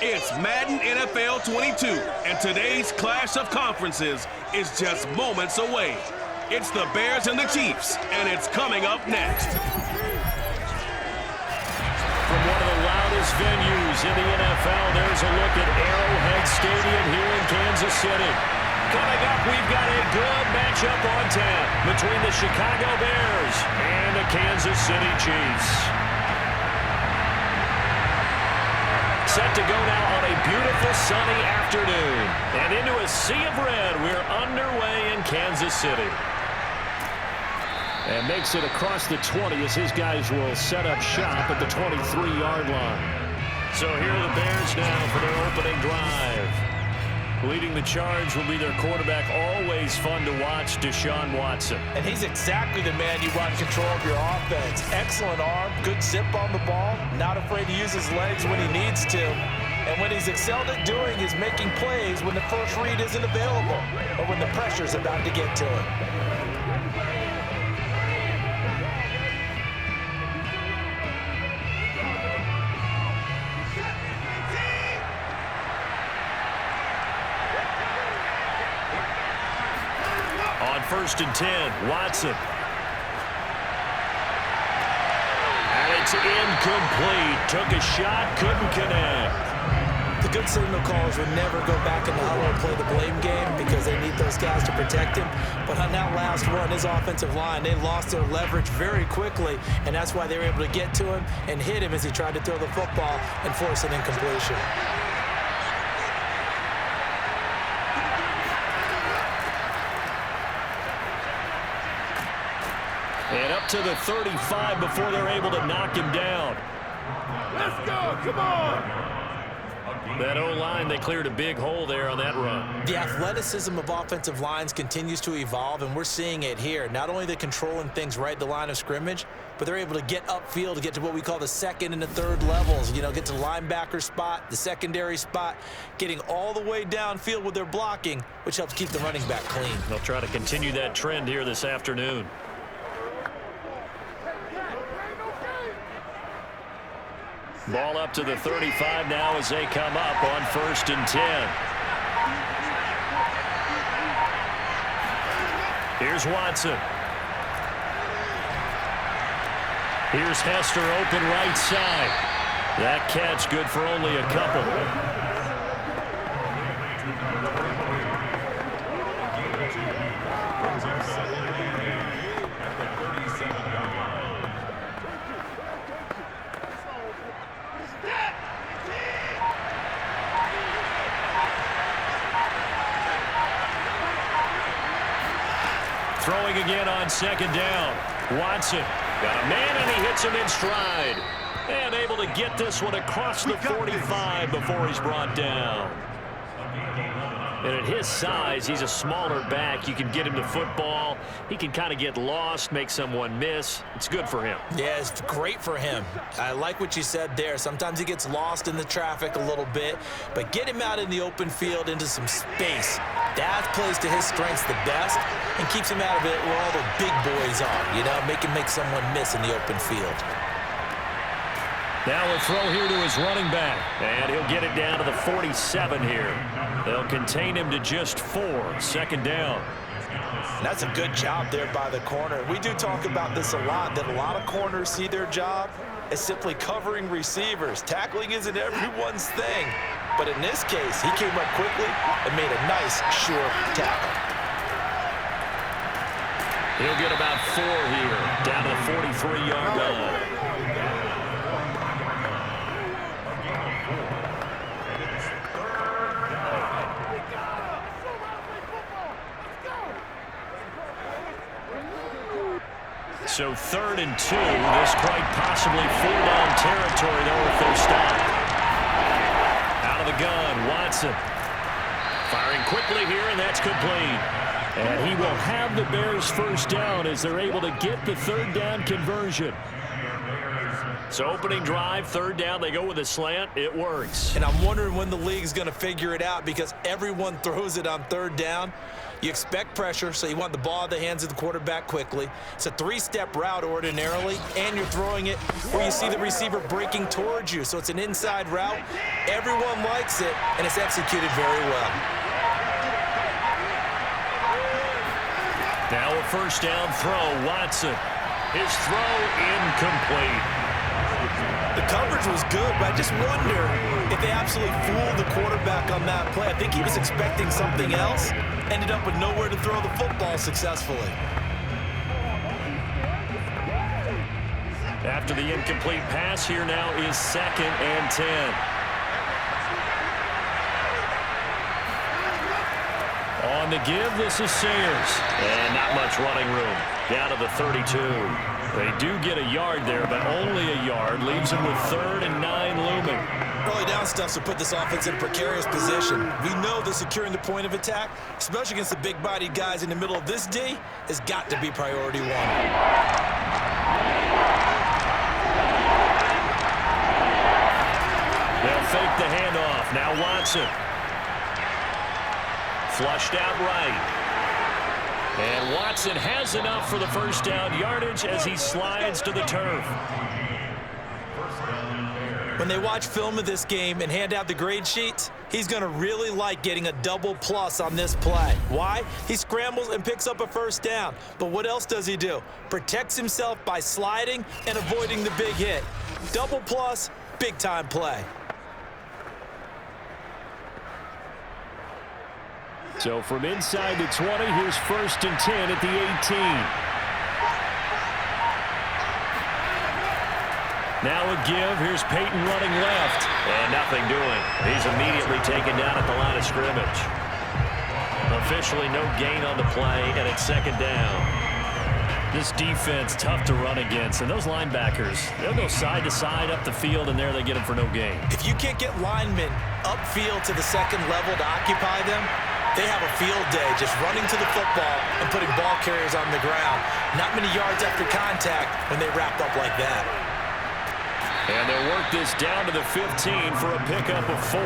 It's Madden NFL 22, and today's clash of conferences is just moments away. It's the Bears and the Chiefs, and it's coming up next. From one of the loudest venues in the NFL, there's a look at Arrowhead Stadium here in Kansas City. Coming up, we've got a good matchup on tap between the Chicago Bears and the Kansas City Chiefs. Set to go now on a beautiful sunny afternoon. And into a sea of red, we're underway in Kansas City. And makes it across the 20 as his guys will set up shop at the 23-yard line. So here are the Bears now for their opening drive. Leading the charge will be their quarterback, always fun to watch, Deshaun Watson. And he's exactly the man you want in control of your offense. Excellent arm, good zip on the ball, not afraid to use his legs when he needs to. And what he's excelled at doing is making plays when the first read isn't available or when the pressure's about to get to him. First and 10, Watson. And it's incomplete. Took a shot, couldn't connect. The good signal callers would never go back in the huddle and play the blame game because they need those guys to protect him. But on that last run, his offensive line, they lost their leverage very quickly, and that's why they were able to get to him and hit him as he tried to throw the football and force an incompletion. And up to the 35 before they're able to knock him down. Let's go, come on! That O-line, they cleared a big hole there on that run. The athleticism of offensive lines continues to evolve, and we're seeing it here. Not only they're controlling things right at the line of scrimmage, but they're able to get upfield to get to what we call the second and the third levels. You know, get to the linebacker spot, the secondary spot, getting all the way downfield with their blocking, which helps keep the running back clean. They'll try to continue that trend here this afternoon. Ball up to the 35 now as they come up on 1st and 10. Here's Watson. Here's Hester open right side. That catch good for only a couple. Throwing again on 2nd down. Watson got a man, and he hits him in stride. And able to get this one across the 45 before he's brought down. And at his size, he's a smaller back. You can get him to football. He can kind of get lost, make someone miss. It's good for him. Yeah, it's great for him. I like what you said there. Sometimes he gets lost in the traffic a little bit, but get him out in the open field into some space. That plays to his strengths the best and keeps him out of it where all the big boys are, you know, make him make someone miss in the open field. Now a throw here to his running back, and he'll get it down to the 47 here. They'll contain him to just 4, 2nd down. That's a good job there by the corner. We do talk about this a lot, that a lot of corners see their job as simply covering receivers. Tackling isn't everyone's thing, but in this case, he came up quickly and made a nice, sure tackle. He'll get about 4 here, down to the 43-yard line. So 3rd and 2. This quite possibly 4-down territory though if they're stopped. Out of the gun, Watson. Firing quickly here, and that's complete. And he will have the Bears 1st down as they're able to get the 3rd down conversion. So opening drive, third down, they go with a slant. It works. And I'm wondering when the league's going to figure it out because everyone throws it on third down. You expect pressure, so you want the ball in the hands of the quarterback quickly. It's a three-step route ordinarily, and you're throwing it where you see the receiver breaking towards you. So it's an inside route. Everyone likes it, and it's executed very well. Now a first down throw, Watson. His throw incomplete. The coverage was good, but I just wonder if they absolutely fooled the quarterback on that play. I think he was expecting something else, ended up with nowhere to throw the football successfully. After the incomplete pass, here now is 2nd and 10. On the give, this is Sayers. And not much running room. Down to the 32. They do get a yard there, but only a yard. Leaves them with 3rd and 9 looming. Early down stuff will put this offense in a precarious position. We know that securing the point of attack, especially against the big-bodied guys in the middle of this D, has got to be priority one. They'll fake the handoff. Now Watson. Flushed out right. And Watson has enough for the first down yardage as he slides to the turf. When they watch film of this game and hand out the grade sheets, he's going to really like getting a double plus on this play. Why? He scrambles and picks up a first down. But what else does he do? Protects himself by sliding and avoiding the big hit. Double plus, big-time play. So from inside the 20, here's 1st and 10 at the 18. Now a give. Here's Payton running left. And nothing doing. He's immediately taken down at the line of scrimmage. Officially no gain on the play, and it's 2nd down. This defense tough to run against, and those linebackers, they'll go side to side up the field, and there they get them for no gain. If you can't get linemen upfield to the second level to occupy them, they have a field day just running to the football and putting ball carriers on the ground. Not many yards after contact when they wrap up like that. And they'll work this down to the 15 for a pickup of 4.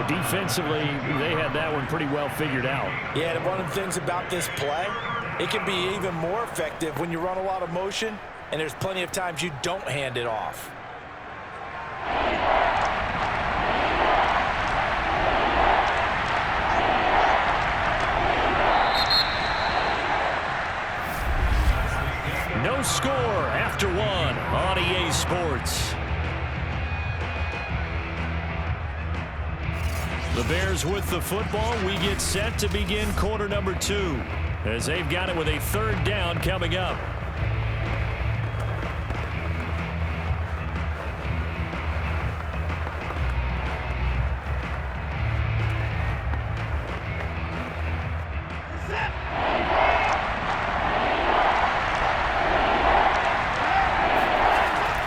Defensively, they had that one pretty well figured out. Yeah, and one of the things about this play, it can be even more effective when you run a lot of motion, and there's plenty of times you don't hand it off. No score after 1 on EA Sports. The Bears with the football. We get set to begin quarter number 2 as they've got it with a 3rd down coming up.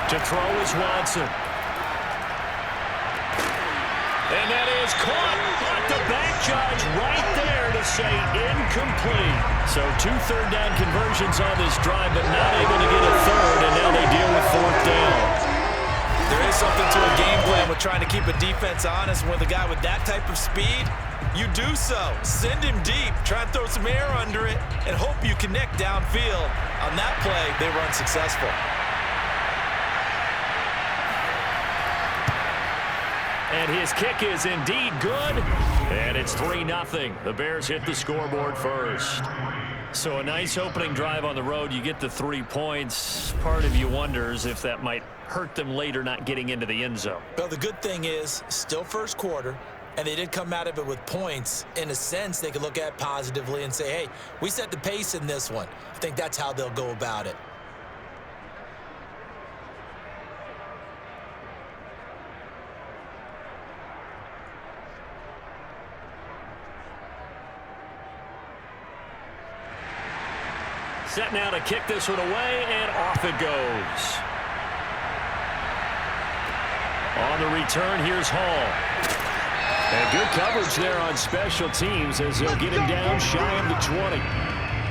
To throw is Watson. And that is caught. But the back judge right there to say incomplete. So 2 third down conversions on this drive, but not able to get a 3rd, and now they deal with 4th down. There is something to a game plan with trying to keep a defense honest. With a guy with that type of speed, you do so. Send him deep. Try and throw some air under it and hope you connect downfield. On that play, they were unsuccessful. And his kick is indeed good. And it's 3-0. The Bears hit the scoreboard first. So a nice opening drive on the road. You get the 3 points. Part of you wonders if that might hurt them later not getting into the end zone. Well, the good thing is, still first quarter, and they did come out of it with points. In a sense, they could look at it positively and say, hey, we set the pace in this one. I think that's how they'll go about it. Set now to kick this one away, and off it goes. On the return, here's Hall. And good coverage there on special teams as they'll get him down shy of the 20.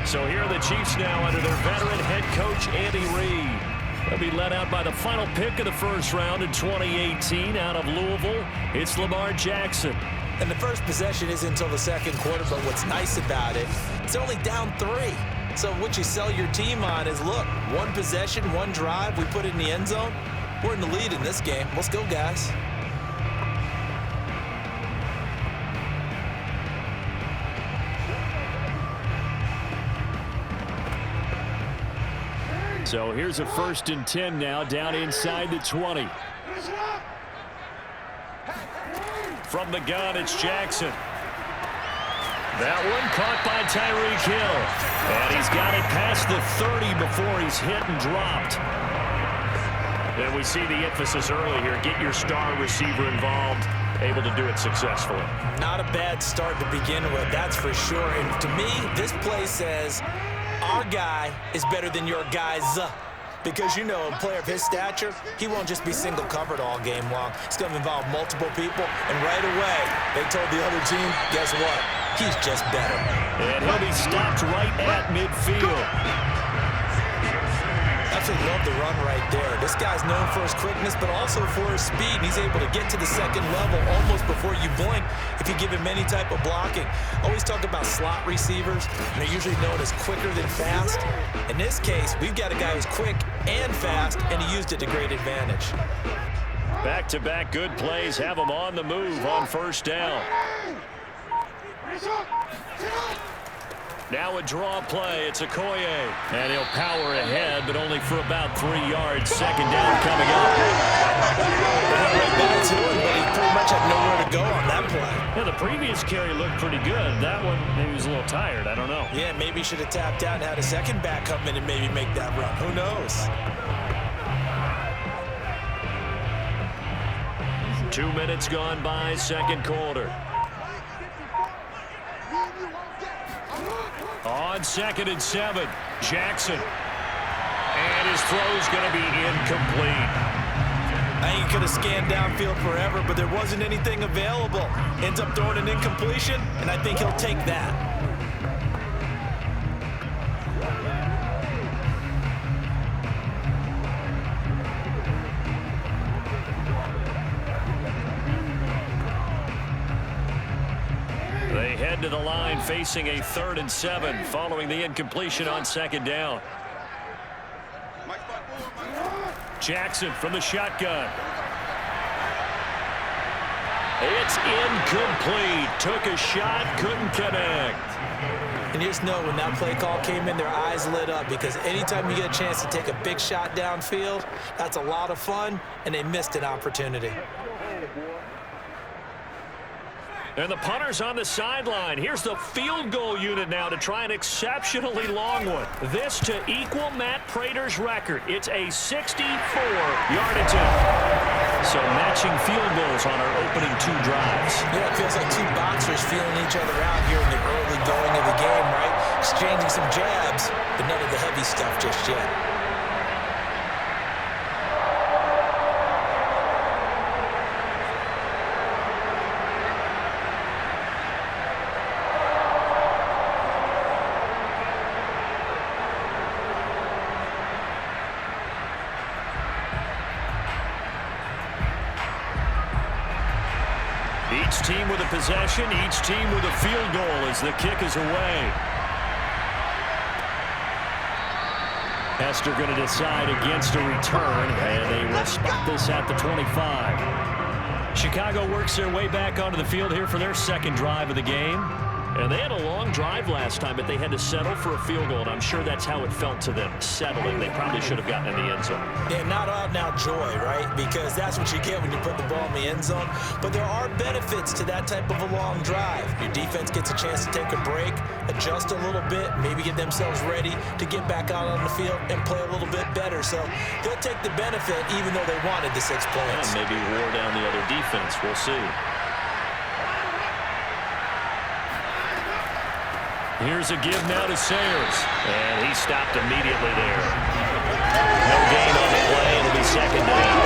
So here are the Chiefs now under their veteran head coach, Andy Reid. They'll be led out by the final pick of the first round in 2018 out of Louisville. It's Lamar Jackson. And the first possession isn't until the second quarter, but what's nice about it, it's only down 3. So what you sell your team on is, look, one possession, one drive, we put it in the end zone. We're in the lead in this game. Let's go, guys. So here's a 1st and 10 now, down inside the 20. From the gun, it's Jackson. That one caught by Tyreek Hill. And he's got it past the 30 before he's hit and dropped. And we see the emphasis early here. Get your star receiver involved. Able to do it successfully. Not a bad start to begin with, that's for sure. And to me, this play says our guy is better than your guy's. Because, you know, a player of his stature, he won't just be single covered all game long. It's going to involve multiple people. And right away, they told the other team, guess what? He's just better. And he'll be stopped right at midfield. Absolutely love the run right there. This guy's known for his quickness, but also for his speed. He's able to get to the second level almost before you blink if you give him any type of blocking. Always talk about slot receivers, and they're usually known as quicker than fast. In this case, we've got a guy who's quick and fast, and he used it to great advantage. Back-to-back good plays have him on the move on first down. Now a draw play. It's Okoye. And he'll power ahead, but only for about 3 yards. Second down coming up. Right back to him, but he pretty much had nowhere to go on that play. Yeah, the previous carry looked pretty good. That one, maybe he was a little tired. I don't know. Yeah, maybe he should have tapped out and had a second back come in and maybe make that run. Who knows? 2 minutes gone by, second quarter. On 2nd and 7, Jackson. And his throw's going to be incomplete. I think he could have scanned downfield forever, but there wasn't anything available. Ends up throwing an incompletion, and I think he'll take that. They head to the line facing a 3rd and 7 following the incompletion on 2nd down. Jackson from the shotgun. It's incomplete. Took a shot, couldn't connect. And you just know when that play call came in, their eyes lit up because anytime you get a chance to take a big shot downfield, that's a lot of fun, and they missed an opportunity. And the punter's on the sideline. Here's the field goal unit now to try an exceptionally long one. This to equal Matt Prater's record. It's a 64-yard attempt. So matching field goals on our opening 2 drives. Yeah, it feels like 2 boxers feeling each other out here in the early going of the game, right? Exchanging some jabs, but none of the heavy stuff just yet. Each team with a possession, each team with a field goal as the kick is away. Hester going to decide against a return, and they will spot this at the 25. Chicago works their way back onto the field here for their 2nd drive of the game. And they had a long drive last time, but they had to settle for a field goal, and I'm sure that's how it felt to them, settling. They probably should have gotten in the end zone. Yeah, not out-and-out joy, right? Because that's what you get when you put the ball in the end zone. But there are benefits to that type of a long drive. Your defense gets a chance to take a break, adjust a little bit, maybe get themselves ready to get back out on the field and play a little bit better. So they'll take the benefit even though they wanted the 6 points. Yeah, maybe wore down the other defense. We'll see. Here's a give now to Sayers. And he stopped immediately there. No gain on the play. It'll be 2nd down.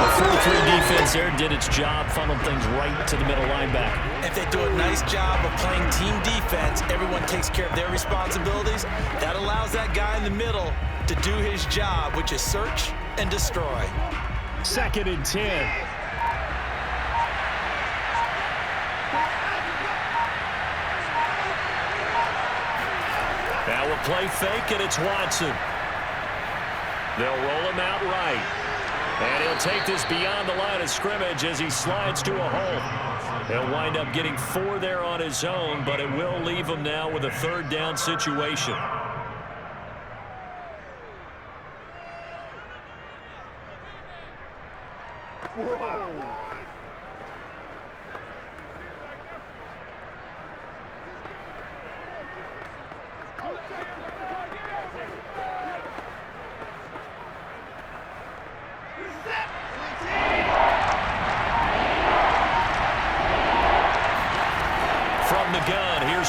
The 4-3 defense there did its job, funneled things right to the middle linebacker. If they do a nice job of playing team defense, everyone takes care of their responsibilities. That allows that guy in the middle to do his job, which is search and destroy. 2nd and 10. Now we'll play fake, and it's Watson. They'll roll him out right. And he'll take this beyond the line of scrimmage as he slides to a hole. He'll wind up getting 4 there on his own, but it will leave him now with a 3rd down situation.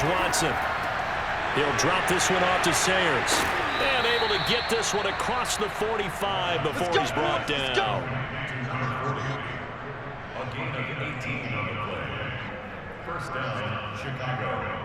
Watson. He'll drop this one off to Sayers. And able to get this one across the 45 before he's brought down. A gain of 18 on the play. 1st down, Chicago.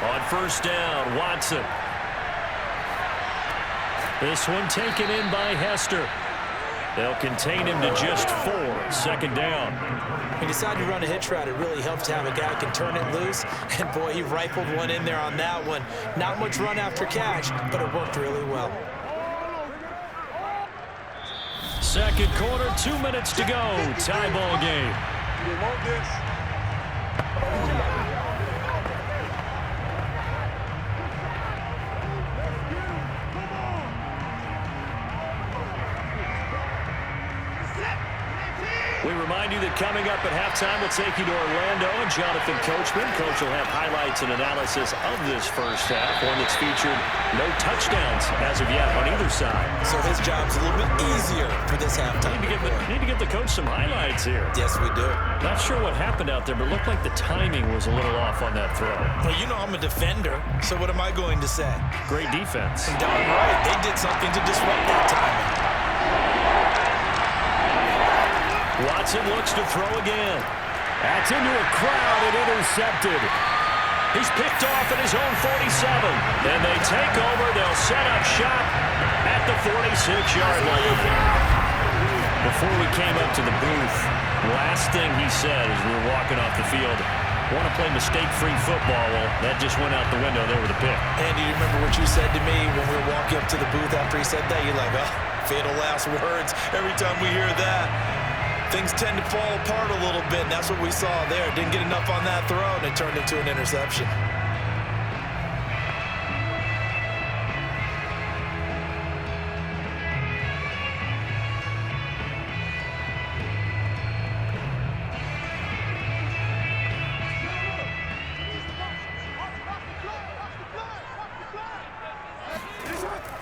On 1st down, Watson. This one taken in by Hester. They'll contain him to just 4. 2nd down. When you decide to run a hitch route, it really helps to have a guy who can turn it loose. And, boy, he rifled one in there on that one. Not much run after catch, but it worked really well. 2nd quarter, 2 minutes to go. Tie ball game. You want this? We remind you that coming up at halftime, we'll take you to Orlando and Jonathan Coachman. Coach will have highlights and analysis of this first half, one that's featured no touchdowns as of yet on either side. So his job's a little bit easier for this halftime. Need to get the coach some highlights here. Yes, we do. Not sure what happened out there, but it looked like the timing was a little off on that throw. Well, you know I'm a defender, so what am I going to say? Great defense. Darn right. They did something to disrupt that timing. Watson looks to throw again. That's into a crowd and intercepted. He's picked off at his own 47. Then they take over. They'll set up shop at the 46-yard line. Before we came up to the booth, last thing he said as we were walking off the field, want to play mistake-free football. Well, that just went out the window there with a pick. Andy, you remember what you said to me when we were walking up to the booth after he said that? You're like, oh, fatal last words. Every time we hear that, things tend to fall apart a little bit, and that's what we saw there. Didn't get enough on that throw, and it turned into an interception.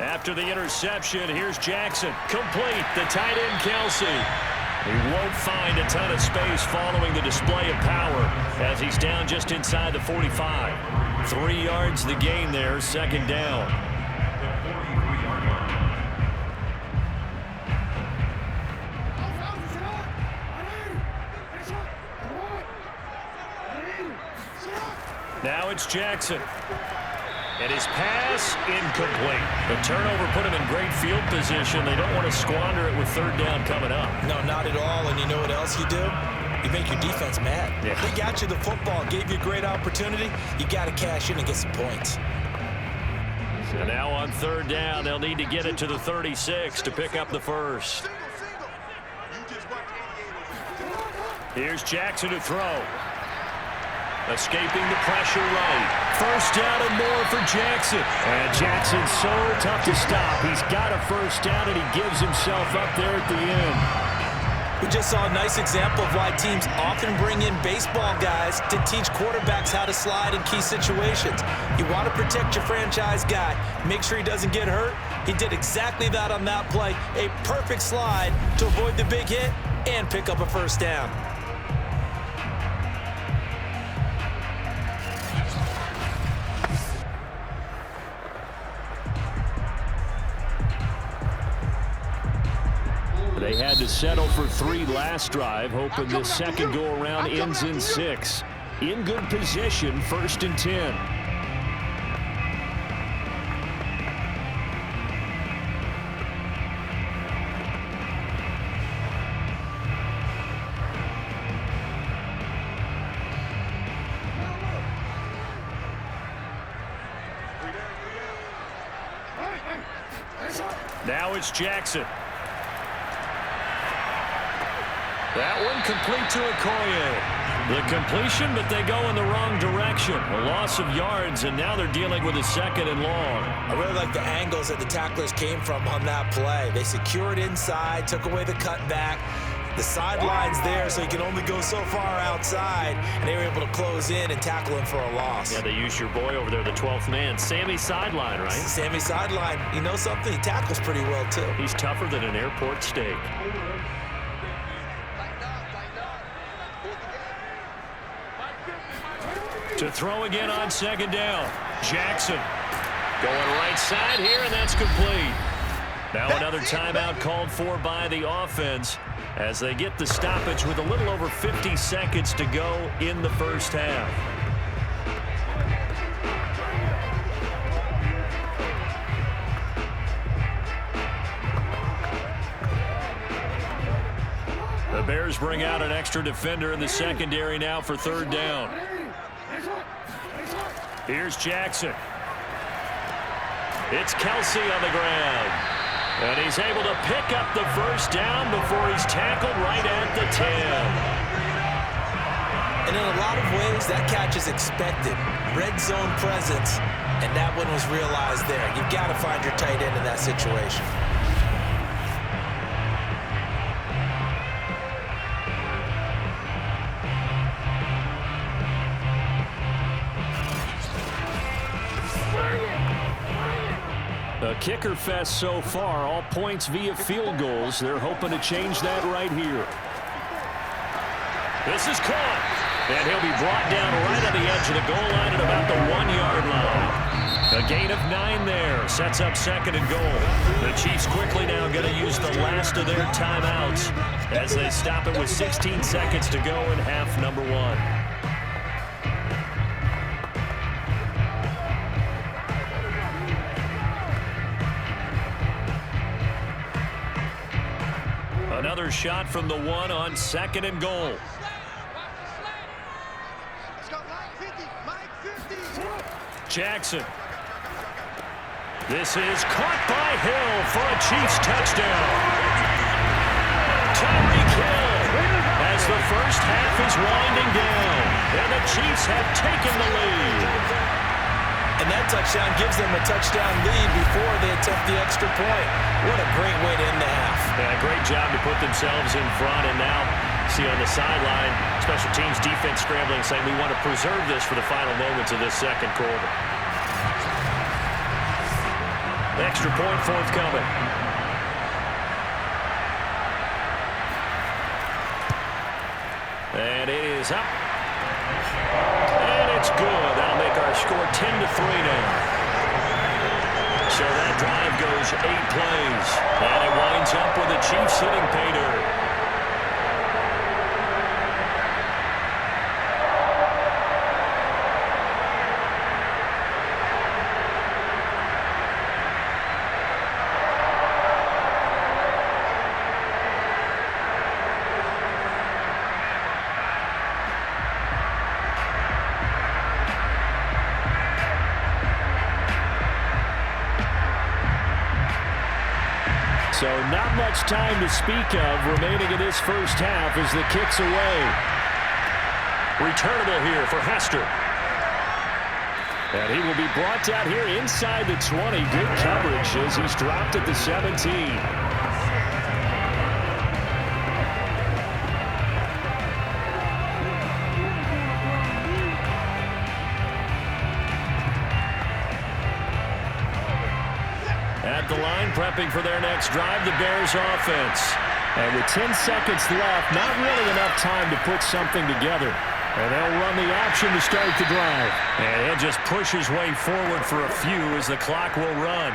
After the interception, here's Jackson. Complete. The tight end, Kelsey. He won't find a ton of space following the display of power as he's down just inside the 45. 3 yards the gain there, 2nd down. Now it's Jackson. And his pass, incomplete. The turnover put him in great field position. They don't want to squander it with 3rd down coming up. No, not at all. And you know what else you do? You make your defense mad. Yeah. They got you the football, gave you a great opportunity. You got to cash in and get some points. So now on 3rd down, they'll need to get it to the 36 to pick up the first. Here's Jackson to throw. Escaping the pressure right. 1st down and more for Jackson. And Jackson's so tough to stop. He's got a 1st down, and he gives himself up there at the end. We just saw a nice example of why teams often bring in baseball guys to teach quarterbacks how to slide in key situations. You want to protect your franchise guy. Make sure he doesn't get hurt. He did exactly that on that play. A perfect slide to avoid the big hit and pick up a 1st down. They had to settle for 3 last drive, hoping this second go-around ends in 6. In good position, 1st and 10. Now it's Jackson. That one complete to Okoye. The completion, but they go in the wrong direction. A loss of yards, and now they're dealing with a 2nd and long. I really like the angles that the tacklers came from on that play. They secured inside, took away the cutback. The sideline's there, so you can only go so far outside, and they were able to close in and tackle him for a loss. Yeah, they used your boy over there, the 12th man, Sammy Sideline, right? Sammy Sideline, you know something? He tackles pretty well, too. He's tougher than an airport steak. To throw again on 2nd down. Jackson going right side here, and that's complete. Now another timeout called for by the offense as they get the stoppage with a little over 50 seconds to go in the first half. The Bears bring out an extra defender in the secondary now for 3rd down. Here's Jackson. It's Kelsey on the ground. And he's able to pick up the 1st down before he's tackled right at the 10. And in a lot of ways, that catch is expected. Red zone presence, and that one was realized there. You've got to find your tight end in that situation. A kicker fest so far, all points via field goals. They're hoping to change that right here. This is caught, and he'll be brought down right on the edge of the goal line at about the 1-yard line. A gain of 9 there, sets up 2nd and goal. The Chiefs quickly now going to use the last of their timeouts as they stop it with 16 seconds to go in half number 1. Another shot from the 1 on 2nd and goal. Jackson. This is caught by Hill for a Chiefs touchdown. Tyreek Hill as the first half is winding down, and the Chiefs have taken the lead. And that touchdown gives them a touchdown lead before they attempt the extra point. What a great way to end the half. Yeah, great job to put themselves in front, and now see on the sideline, special teams defense scrambling, saying we want to preserve this for the final moments of this second quarter. Extra point forthcoming. And it is up. And it's good. That'll make our score 10-3 now. So that drive goes 8 plays. And it winds up with the Chiefs hitting pay dirt. So not much time to speak of remaining in this first half as the kick's away. Returnable here for Hester. And he will be brought down here inside the 20. Good coverage as he's dropped at the 17. At the line, prepping for their next drive, the Bears offense. And with 10 seconds left, not really enough time to put something together. And they'll run the option to start the drive. And he'll just push his way forward for a few as the clock will run.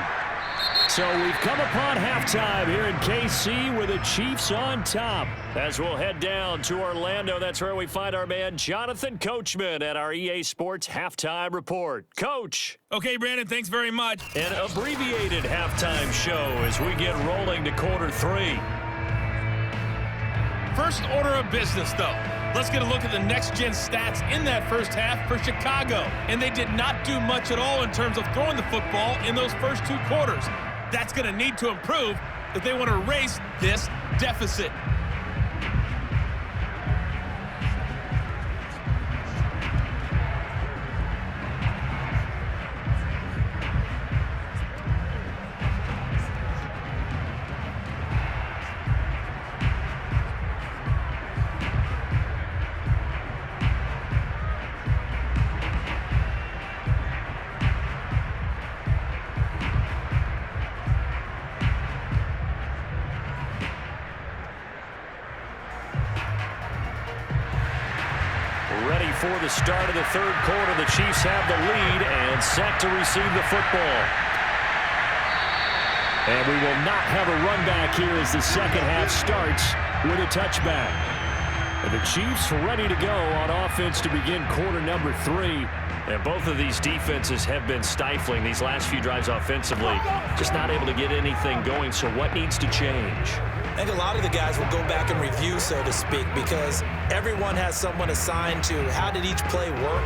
So we've come upon halftime here in KC with the Chiefs on top. As we'll head down to Orlando, that's where we find our man Jonathan Coachman at our EA Sports Halftime Report. Coach. Okay, Brandon, thanks very much. An abbreviated halftime show as we get rolling to quarter 3. First order of business, though. Let's get a look at the next-gen stats in that first half for Chicago. And they did not do much at all in terms of throwing the football in those first 2 quarters. That's going to need to improve if they want to erase this deficit. Ready for the start of the third quarter. The Chiefs have the lead and set to receive the football. And we will not have a run back here as the second half starts with a touchback. And the Chiefs ready to go on offense to begin quarter number 3. And both of these defenses have been stifling these last few drives offensively. Just not able to get anything going. So what needs to change? I think a lot of the guys will go back and review, so to speak, because everyone has someone assigned to how did each play work.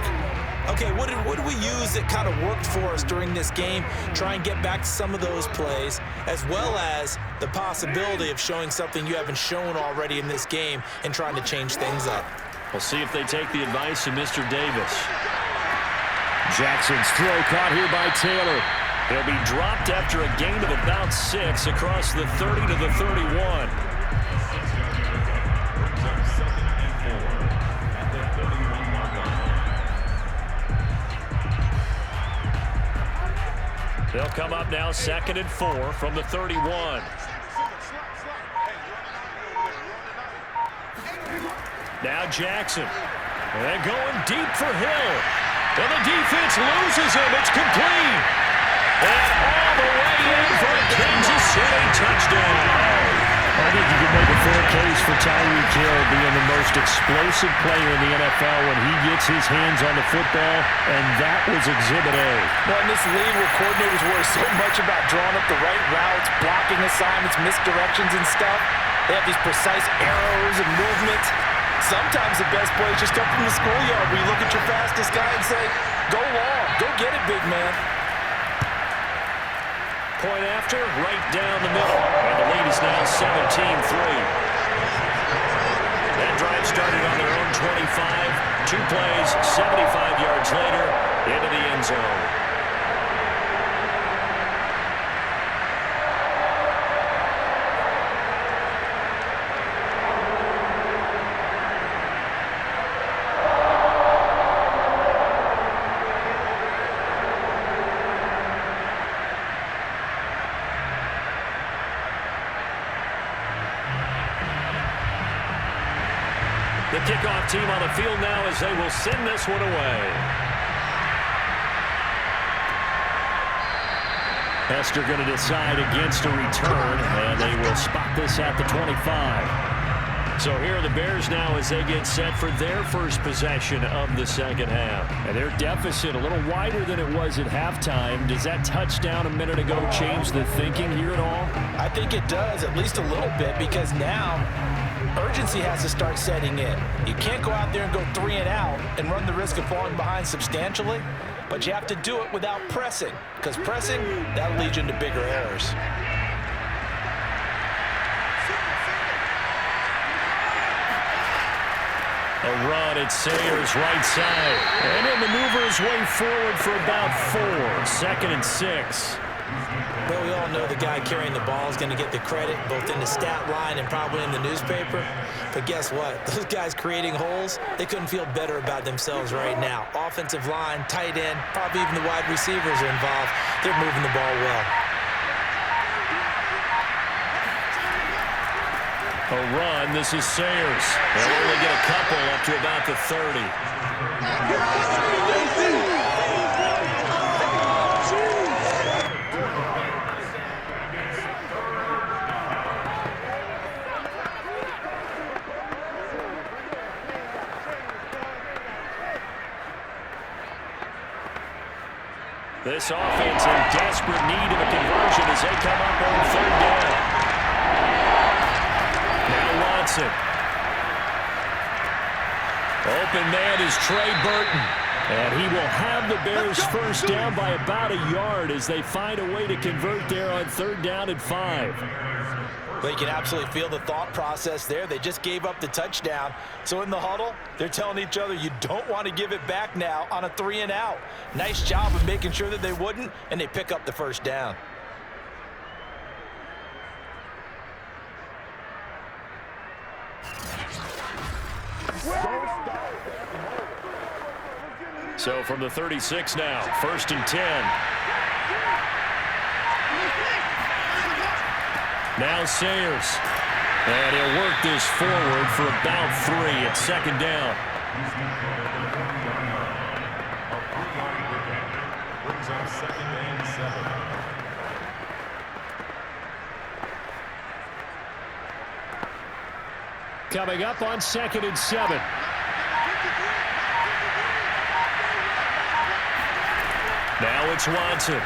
Okay, what did we use that kind of worked for us during this game? Try and get back to some of those plays, as well as the possibility of showing something you haven't shown already in this game and trying to change things up. We'll see if they take the advice of Mr. Davis. Jackson's throw caught here by Taylor. He'll be dropped after a gain of about 6 across the 30 to the 31. They'll come up now 2nd and 4 from the 31. Now Jackson. And going deep for Hill. And the defense loses him. It's complete. And all the way in for a Kansas City touchdown. I think you can make a fair case for Tyreek Hill being the most explosive player in the NFL when he gets his hands on the football, and that was Exhibit A. Well, in this league where coordinators worry so much about drawing up the right routes, blocking assignments, misdirections and stuff, they have these precise arrows and movements. Sometimes the best plays just come from the schoolyard where you look at your fastest guy and say, go long, go get it, big man. Point after, right down the middle. And the lead is now 17-3. That drive started on their own 25. 2 plays, 75 yards later, into the end zone. The kickoff team on the field now as they will send this one away. Hester going to decide against a return, and they will spot this at the 25. So here are the Bears now as they get set for their first possession of the second half. And their deficit a little wider than it was at halftime. Does that touchdown a minute ago change the thinking here at all? I think it does, at least a little bit, because now urgency has to start setting in. You can't go out there and go 3 and out and run the risk of falling behind substantially, but you have to do it without pressing, because pressing, that'll lead you into bigger errors. A run at Sayers' right side. And he'll maneuver his way forward for about 4. 2nd and 6. Well, we all know the guy carrying the ball is going to get the credit, both in the stat line and probably in the newspaper. But guess what? Those guys creating holes, they couldn't feel better about themselves right now. Offensive line, tight end, probably even the wide receivers are involved. They're moving the ball well. A run. This is Sayers. They'll only get a couple up to about the 30. This offense in desperate need of a conversion as they come up on third down. Now Watson. Open man is Trey Burton. And he will have the Bears first down by about a yard as they find a way to convert there on third down and 5. But you can absolutely feel the thought process there. They just gave up the touchdown. So in the huddle, they're telling each other, you don't want to give it back now on a 3 and out. Nice job of making sure that they wouldn't, and they pick up the first down. So from the 36 now, 1st and 10. Now Sayers. And he'll work this forward for about 3 at 2nd down. Brings up 2nd and 7. Coming up on 2nd and 7. Now it's Watson.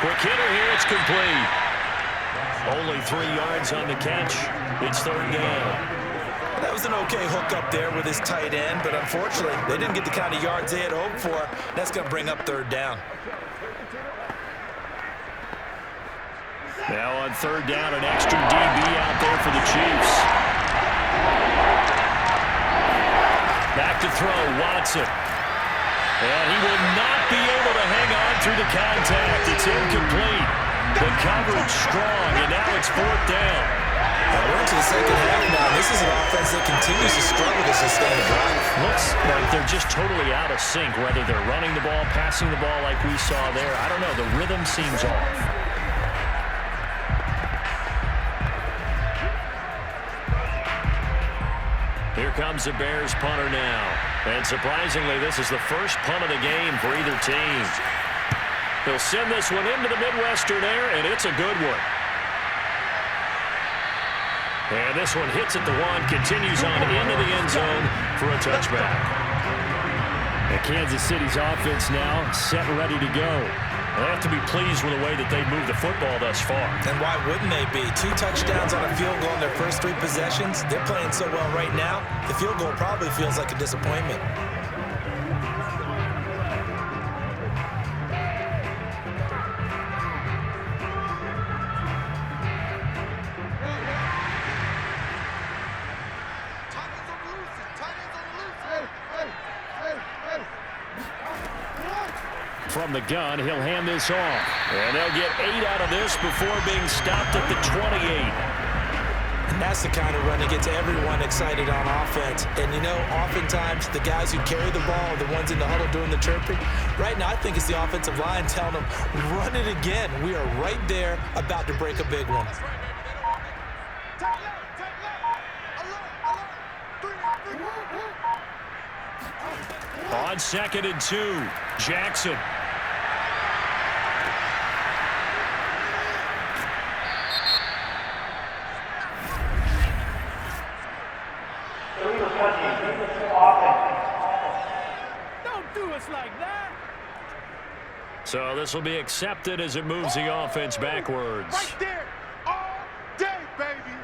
Quick hitter here, it's complete. Only 3 yards on the catch. It's 3rd down. That was an okay hook up there with his tight end, but unfortunately, they didn't get the kind of yards they had hoped for. That's going to bring up 3rd down. Now on 3rd down, an extra DB out there for the Chiefs. Back to throw, Watson. And he will not be able to hang on through the contact. It's incomplete. The coverage strong, and now it's 4th down. We're into the second half now. This is an offense that continues to struggle to sustain a drive. Looks like they're just totally out of sync, whether they're running the ball, passing the ball like we saw there. I don't know. The rhythm seems off. Here comes the Bears punter now. And surprisingly, this is the first punt of the game for either team. He'll send this one into the Midwestern air, and it's a good one. And this one hits at the 1, continues on into the end zone for a touchback. And Kansas City's offense now set ready to go. They have to be pleased with the way that they've moved the football thus far. And why wouldn't they be? 2 touchdowns on a field goal in their first 3 possessions. They're playing so well right now, the field goal probably feels like a disappointment. From the gun, he'll hand this off. And they'll get 8 out of this before being stopped at the 28. And that's the kind of run that gets everyone excited on offense. And, you know, oftentimes the guys who carry the ball are the ones in the huddle doing the chirping. Right now, I think it's the offensive line telling them, run it again. We are right there about to break a big one. On 2nd and 2, Jackson. Don't do us like that. So this will be accepted as it moves the offense backwards. Right there, all day, baby.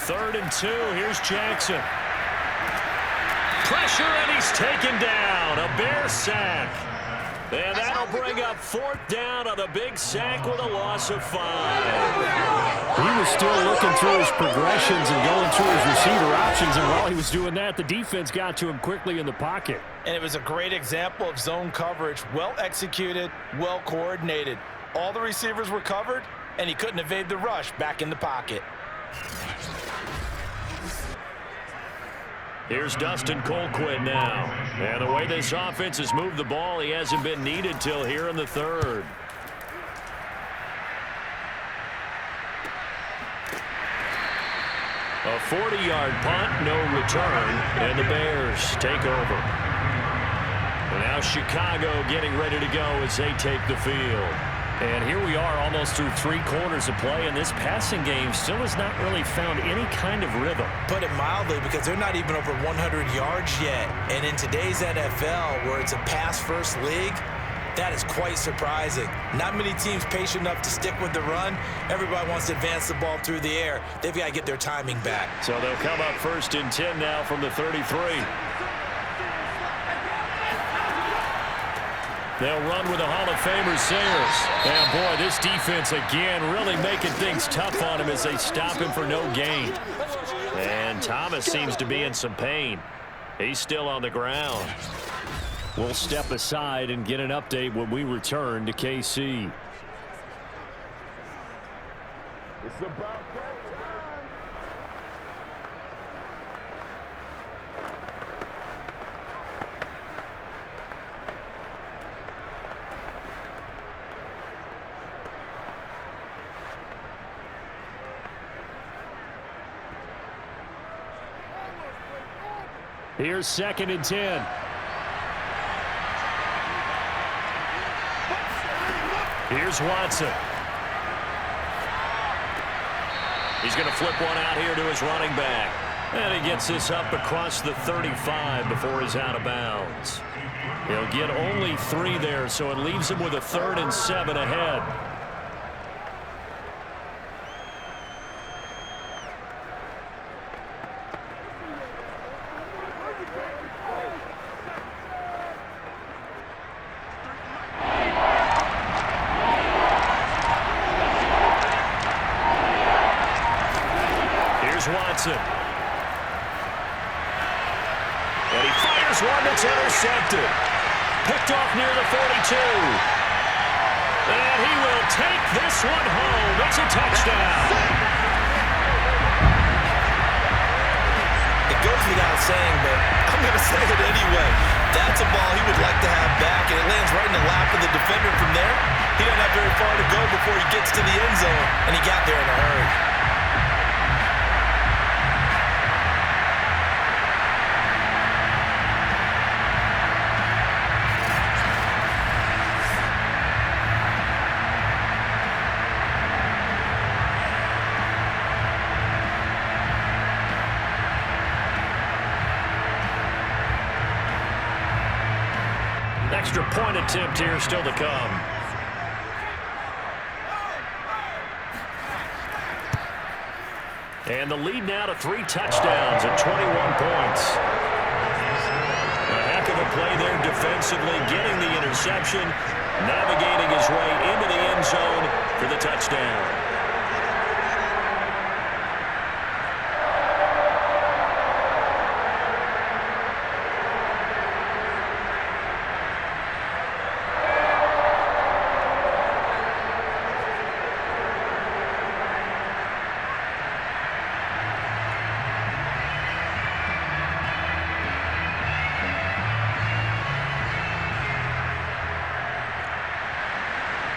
Third and 2, here's Jackson. Pressure, and he's taken down. A Bear sack. And that'll bring up 4th down on a big sack with a loss of 5. He was still looking through his progressions and going through his receiver options, and while he was doing that, the defense got to him quickly in the pocket. And it was a great example of zone coverage. Well executed, well coordinated. All the receivers were covered, and he couldn't evade the rush back in the pocket. Here's Dustin Colquitt now. And the way this offense has moved the ball, he hasn't been needed till here in the 3rd. 40-yard punt, no return, and the Bears take over. And now Chicago getting ready to go as they take the field. And here we are almost through 3 quarters of play, and this passing game still has not really found any kind of rhythm. Put it mildly, because they're not even over 100 yards yet. And in today's NFL, where it's a pass-first league, that is quite surprising. Not many teams patient enough to stick with the run. Everybody wants to advance the ball through the air. They've got to get their timing back. So they'll come up 1st and 10 now from the 33. They'll run with the Hall of Famer Sayers. And, boy, this defense, again, really making things tough on him as they stop him for no gain. And Thomas seems to be in some pain. He's still on the ground. We'll step aside and get an update when we return to KC. It's about that time. Here's 2nd and 10. Here's Watson. He's going to flip one out here to his running back. And he gets this up across the 35 before he's out of bounds. He'll get only 3 there, so it leaves him with a 3rd and 7 ahead. Watson. And he fires one that's intercepted. Picked off near the 42. And he will take this one home. It's a touchdown. It goes without saying, but I'm going to say it anyway. That's a ball he would like to have back, and it lands right in the lap of the defender from there. He doesn't have very far to go before he gets to the end zone, and he got there in a hurry. Extra point attempt here still to come. And the lead now to 3 touchdowns and 21 points. A heck of a play there defensively, getting the interception, navigating his way into the end zone for the touchdown.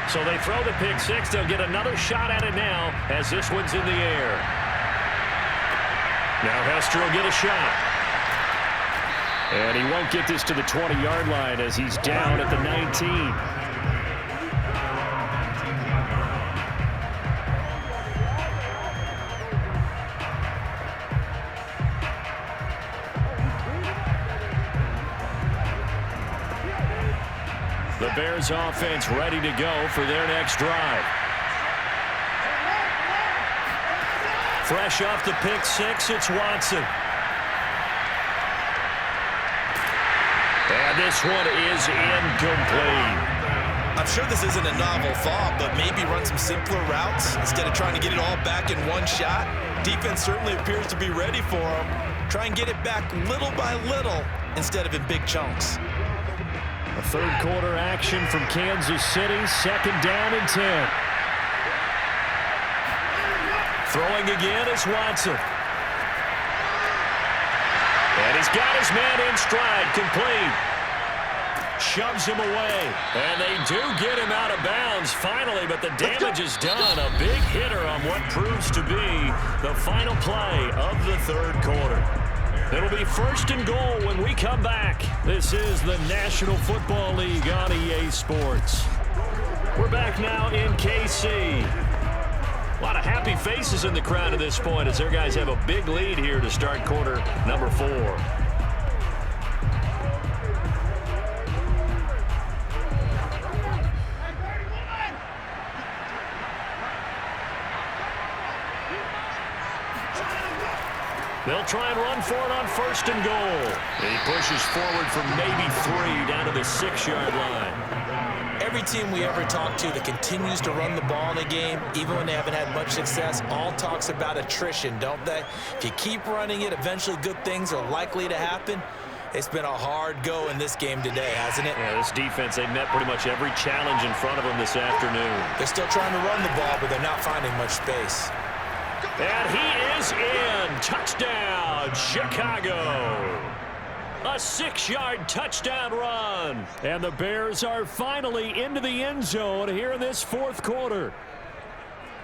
So they throw the pick 6. They'll get another shot at it now as this one's in the air. Now Hester will get a shot. And he won't get this to the 20-yard line as he's down at the 19. The Bears offense ready to go for their next drive. Fresh off the pick 6, it's Watson. And this one is incomplete. I'm sure this isn't a novel thought, but maybe run some simpler routes instead of trying to get it all back in one shot. Defense certainly appears to be ready for him. Try and get it back little by little instead of in big chunks. A 3rd quarter action from Kansas City, 2nd down and 10. Throwing again is Watson. And he's got his man in stride, complete. shoves him away. And they do get him out of bounds finally, but the damage is done. A big hitter on what proves to be the final play of the third quarter. It'll be 1st and goal when we come back. This is the National Football League on EA Sports. We're back now in KC. A lot of happy faces in the crowd at this point as their guys have a big lead here to start quarter number 4. They'll try and run for it on 1st and goal. He pushes forward for maybe 3 down to the 6-yard line. Every team we ever talk to that continues to run the ball in a game, even when they haven't had much success, all talks about attrition, don't they? If you keep running it, eventually good things are likely to happen. It's been a hard go in this game today, hasn't it? Yeah, this defense, they met pretty much every challenge in front of them this afternoon. They're still trying to run the ball, but they're not finding much space. And he is in. Touchdown, Chicago. A 6-yard touchdown run. And the Bears are finally into the end zone here in this fourth quarter.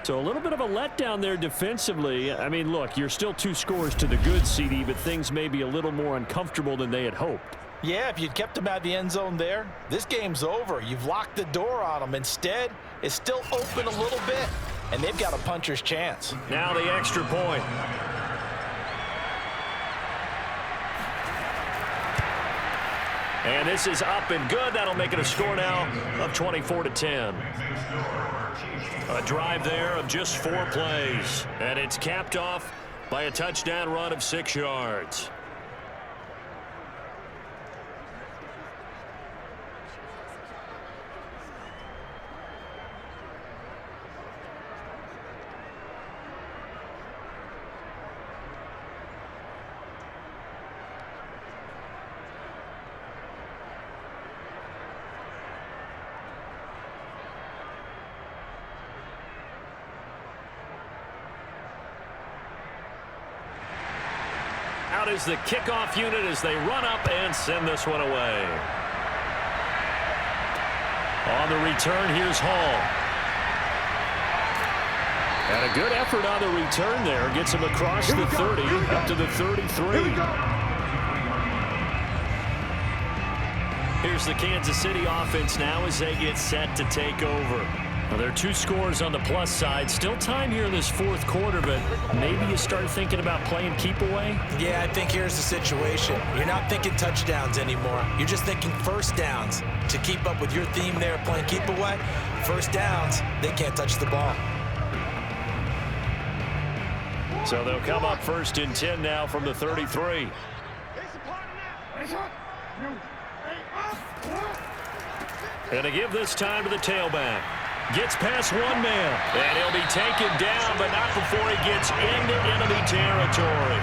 So a little bit of a letdown there defensively. I mean, look, you're still 2 scores to the good, CD, but things may be a little more uncomfortable than they had hoped. Yeah, if you'd kept them out of the end zone there, this game's over. You've locked the door on them. Instead, it's still open a little bit, and they've got a puncher's chance. Now the extra point. And this is up and good. That'll make it a score now of 24-10. A drive there of just 4 plays. And it's capped off by a touchdown run of 6 yards. Out is the kickoff unit as they run up and send this one away. On the return, here's Hall. And a good effort on the return there. Gets him across the 30 up to the 33. Here's the Kansas City offense now as they get set to take over. Well, there are 2 scores on the plus side. Still time here in this fourth quarter, but maybe you start thinking about playing keep away? Yeah, I think here's the situation. You're not thinking touchdowns anymore. You're just thinking first downs. To keep up with your theme there, playing keep away, first downs, they can't touch the ball. So they'll come up 1st and 10 now from the 33. And to give this time to the tailback. Gets past 1 man. And he'll be taken down, but not before he gets into enemy territory.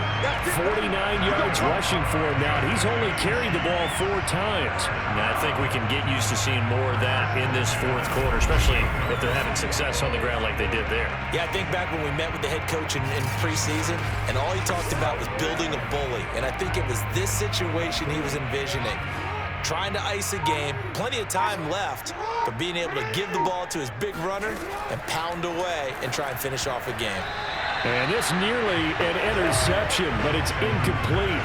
49 yards rushing for him now. He's only carried the ball 4 times. And I think we can get used to seeing more of that in this fourth quarter, especially if they're having success on the ground like they did there. Yeah, I think back when we met with the head coach in preseason, and all he talked about was building a bully. And I think it was this situation he was envisioning. Trying to ice a game, plenty of time left, but being able to give the ball to his big runner and pound away and try and finish off a game. And this nearly an interception, but it's incomplete.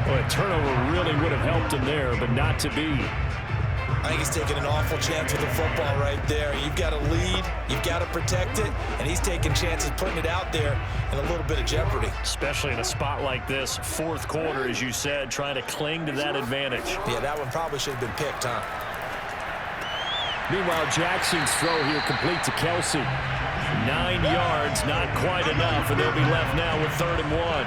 Well, a turnover really would have helped him there, but not to be. I think he's taking an awful chance with the football right there. You've got to lead, you've got to protect it, and he's taking chances putting it out there in a little bit of jeopardy. Especially in a spot like this, fourth quarter, as you said, trying to cling to that advantage. Yeah, that one probably should have been picked, huh? Meanwhile, Jackson's throw here complete to Kelsey. 9 yards, not quite enough, and they'll be left now with 3rd and 1.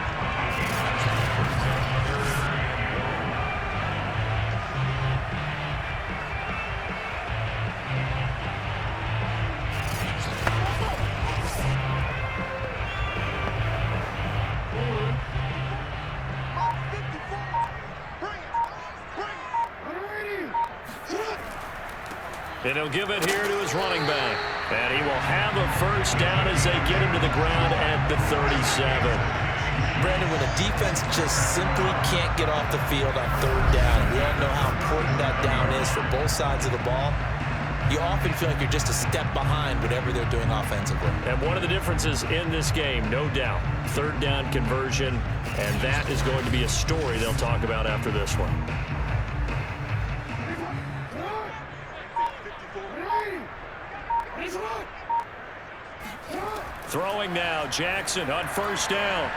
And he'll give it here to his running back. And he will have a first down as they get him to the ground at the 37. Brandon, when a defense just simply can't get off the field on third down, we all know how important that down is for both sides of the ball. You often feel like you're just a step behind whatever they're doing offensively. And one of the differences in this game, no doubt, third down conversion, and that is going to be a story they'll talk about after this one. Throwing now, Jackson on first down.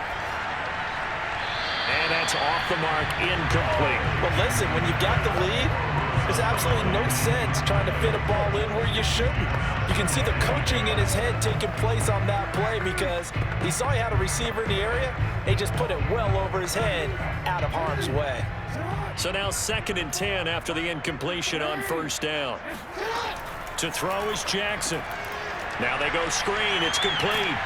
And that's off the mark, incomplete. Well, listen, when you've got the lead, there's absolutely no sense trying to fit a ball in where you shouldn't. You can see the coaching in his head taking place on that play because he saw he had a receiver in the area. He just put it well over his head, out of harm's way. So now 2nd and 10 after the incompletion on first down. To throw is Jackson. Now they go screen. It's complete.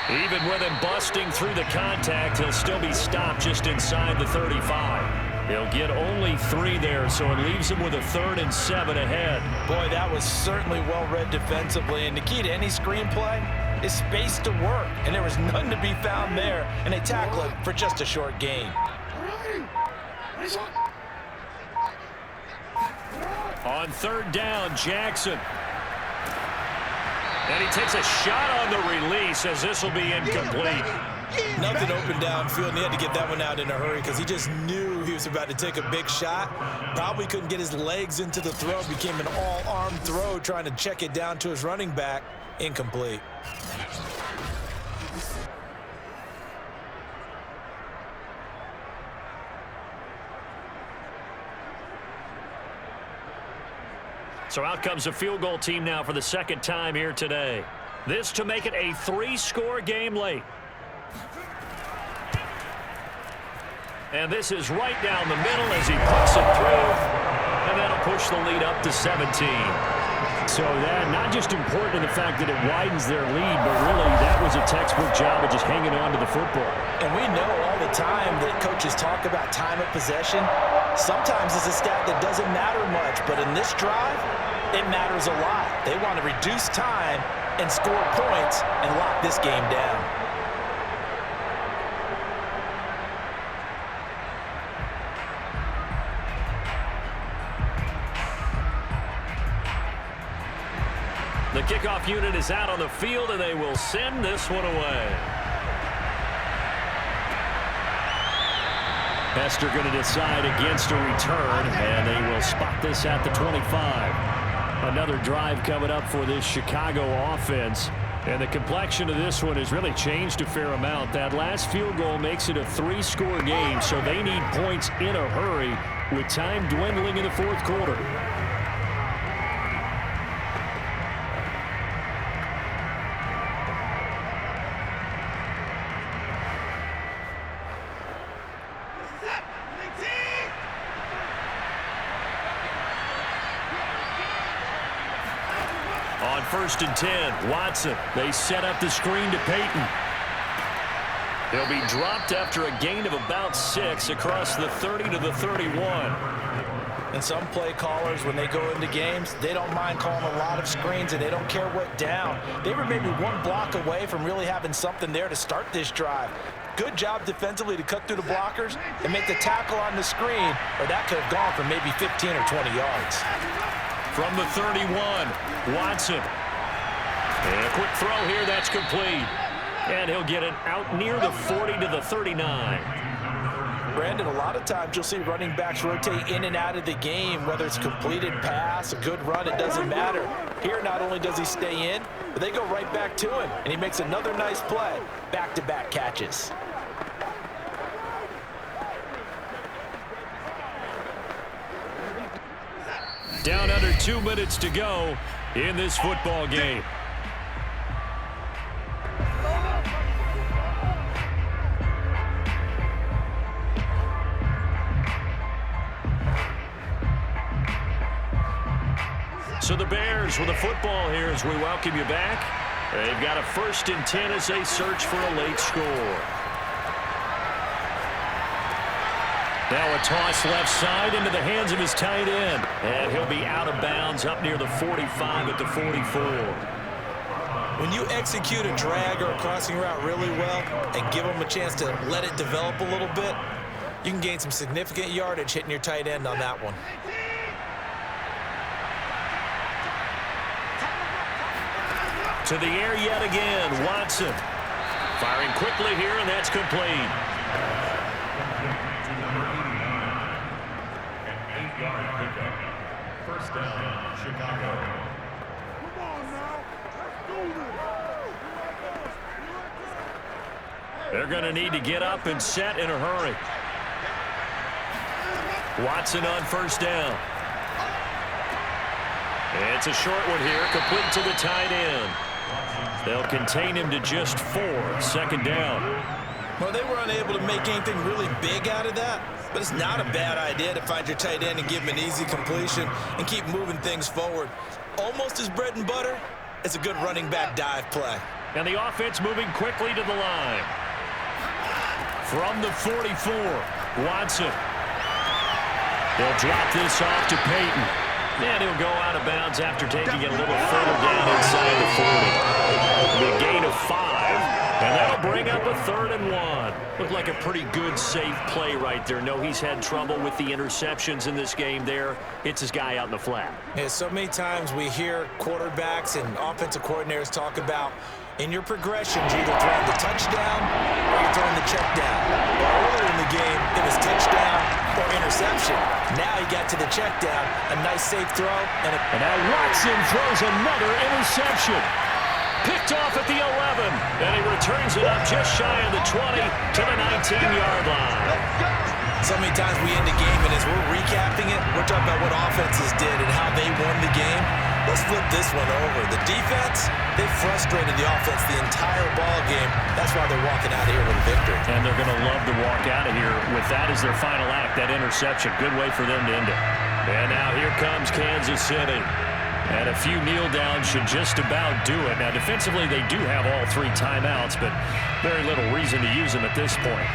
Even with him busting through the contact, he'll still be stopped just inside the 35. He'll get only 3 there, so it leaves him with a 3rd and 7 ahead. Boy, that was certainly well read defensively, and the key to any screenplay is space to work, and there was none to be found there, and they tackle it for just a short gain. On third down, Jackson. And he takes a shot on the release as this will be incomplete. Nothing open downfield, and he had to get that one out in a hurry because he just knew he was about to take a big shot. Probably couldn't get his legs into the throw. Became an all-arm throw trying to check it down to his running back. Incomplete. So out comes a field goal team now for the 2nd time here today. This to make it a 3-score game late. And this is right down the middle as he puts it through. And that'll push the lead up to 17. So that not just important in the fact that it widens their lead, but really that was a textbook job of just hanging on to the football. And we know all the time that coaches talk about time of possession. Sometimes it's a stat that doesn't matter much, but in this drive, it matters a lot. They want to reduce time and score points and lock this game down. The kickoff unit is out on the field, and they will send this one away. Hester going to decide against a return, and they will spot this at the 25. Another drive coming up for this Chicago offense. And the complexion of this one has really changed a fair amount. That last field goal makes it a 3-score game, so they need points in a hurry with time dwindling in the 4th quarter. On 1st and 10, Watson. They set up the screen to Payton. He'll be dropped after a gain of about 6 across the 30 to the 31. And some play callers, when they go into games, they don't mind calling a lot of screens, and they don't care what down. They were maybe 1 block away from really having something there to start this drive. Good job defensively to cut through the blockers and make the tackle on the screen, or that could have gone for maybe 15 or 20 yards. From the 31, Watson. And a quick throw here, that's complete. And he'll get it out near the 40 to the 39. Brandon, a lot of times you'll see running backs rotate in and out of the game, whether it's a completed pass, a good run, it doesn't matter. Here, not only does he stay in, but they go right back to him, and he makes another nice play. Back-to-back catches. Down under 2 minutes to go in this football game. So the Bears with the football here as we welcome you back. They've got a 1st and 10 as they search for a late score. Now a toss left side into the hands of his tight end. And he'll be out of bounds up near the 45 at the 44. When you execute a drag or a crossing route really well and give them a chance to let it develop a little bit, you can gain some significant yardage hitting your tight end on that one. To the air yet again, Watson. Firing quickly here, and that's complete. An 8-yard pickup. First down, Chicago. Come on now. Let's do this. They're going to need to get up and set in a hurry. Watson on first down. It's a short one here, complete to the tight end. They'll contain him to just 4, second down. Well, they were unable to make anything really big out of that, but it's not a bad idea to find your tight end and give him an easy completion and keep moving things forward. Almost his bread and butter, it's a good running back dive play. And the offense moving quickly to the line. From the 44, Watson. They'll drop this off to Payton. And he'll go out of bounds after taking it a little further down inside the 40. The gain of 5, and that'll bring up a 3rd and 1. Looked like a pretty good, safe play right there. No, he's had trouble with the interceptions in this game there. Hits his guy out in the flat. Yeah, so many times we hear quarterbacks and offensive coordinators talk about in your progressions, you're either throwing the touchdown or you're throwing the check down. But earlier in the game, it was touchdown or interception. Now he got to the check down, a nice safe throw. And now Watson throws another interception. Picked off at the 11, and he returns it up just shy of the 20 to the 19-yard line. So many times we end the game, and as we're recapping it, we're talking about what offenses did and how they won the game. Let's flip this one over. The defense, they frustrated the offense the entire ball game. That's why they're walking out of here with a victory. And they're going to love to walk out of here with that as their final act, that interception. Good way for them to end it. And now here comes Kansas City. And a few kneel downs should just about do it. Now, defensively, they do have all 3 timeouts, but very little reason to use them at this point.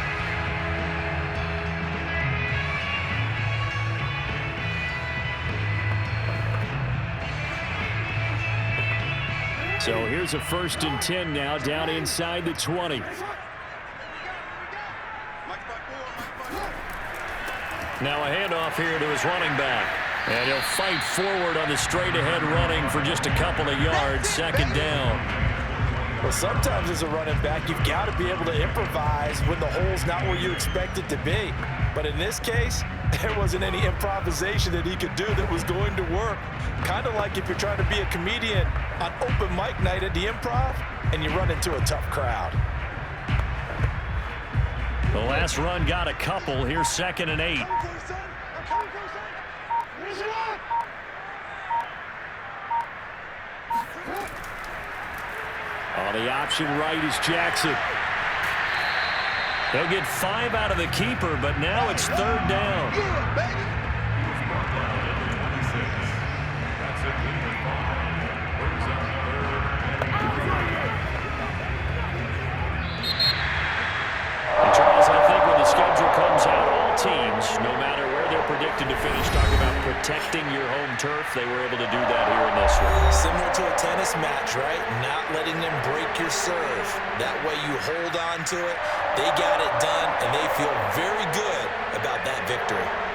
So here's a 1st and 10 now, down inside the 20. Now a handoff here to his running back. And he'll fight forward on the straight-ahead running for just a couple of yards, 2nd down. Well, sometimes as a running back, you've got to be able to improvise when the hole's not where you expect it to be. But in this case, there wasn't any improvisation that he could do that was going to work. Kind of like if you're trying to be a comedian on open mic night at the Improv and you run into a tough crowd. The last run got a couple. Here's 2nd and 8. Oh, the option right is Jackson. They'll get 5 out of the keeper, but now it's 3rd down. And Charles, I think when the schedule comes out, all teams, no matter where they're predicted to finish, talking about protecting your home turf, they were able to do that here in this one. Similar to a tennis match, right? Not letting them break your serve. That way you hold on to it. They got it done, and they feel very good about that victory.